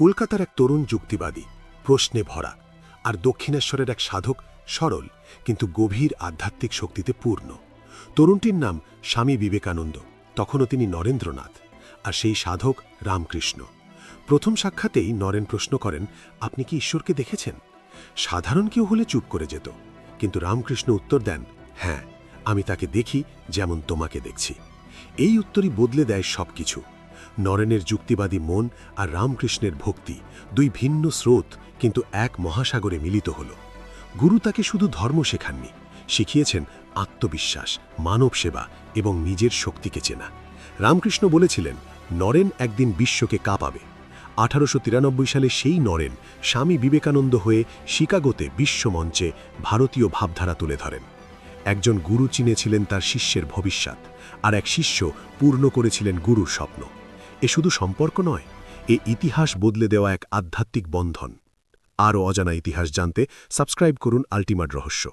কলকাতার এক তরুণ যুক্তিবাদী, প্রশ্নে ভরা, আর দক্ষিণেশ্বরের এক সাধক, সরল কিন্তু গভীর আধ্যাত্মিক শক্তিতে পূর্ণ। তরুণটির নাম স্বামী বিবেকানন্দ, তখনও তিনি নরেন্দ্রনাথ, আর সেই সাধক রামকৃষ্ণ। প্রথম সাক্ষাতেই নরেন প্রশ্ন করেন, আপনি কি ঈশ্বরকে দেখেছেন? সাধারণ কেউ হলে চুপ করে যেত, কিন্তু রামকৃষ্ণ উত্তর দেন, হ্যাঁ, আমি তাকে দেখি যেমন তোমাকে দেখছি। এই উত্তরই বদলে দেয় সবকিছু। নরেনের যুক্তিবাদী মন আর রামকৃষ্ণের ভক্তি, দুই ভিন্ন স্রোত কিন্তু এক মহাসাগরে মিলিত হল। গুরু তাকে শুধু ধর্ম শেখাননি, শিখিয়েছেন আত্মবিশ্বাস, মানব সেবা এবং নিজের শক্তিকে চেনা। রামকৃষ্ণ বলেছিলেন, নরেন একদিন বিশ্বকে কাঁপাবে। 1893 সালে সেই নরেন স্বামী বিবেকানন্দ হয়ে শিকাগোতে বিশ্বমঞ্চে ভারতীয় ভাবধারা তুলে ধরেন। একজন গুরু চিনেছিলেন তার শিষ্যের ভবিষ্যৎ, আর এক শিষ্য পূর্ণ করেছিলেন গুরুর স্বপ্ন। এ শুধু সম্পর্ক নয়, এ ইতিহাস বদলে দেওয়া এক আধ্যাত্মিক বন্ধন। আরও অজানা ইতিহাস জানতে সাবস্ক্রাইব করুন আল্টিমেট রহস্য।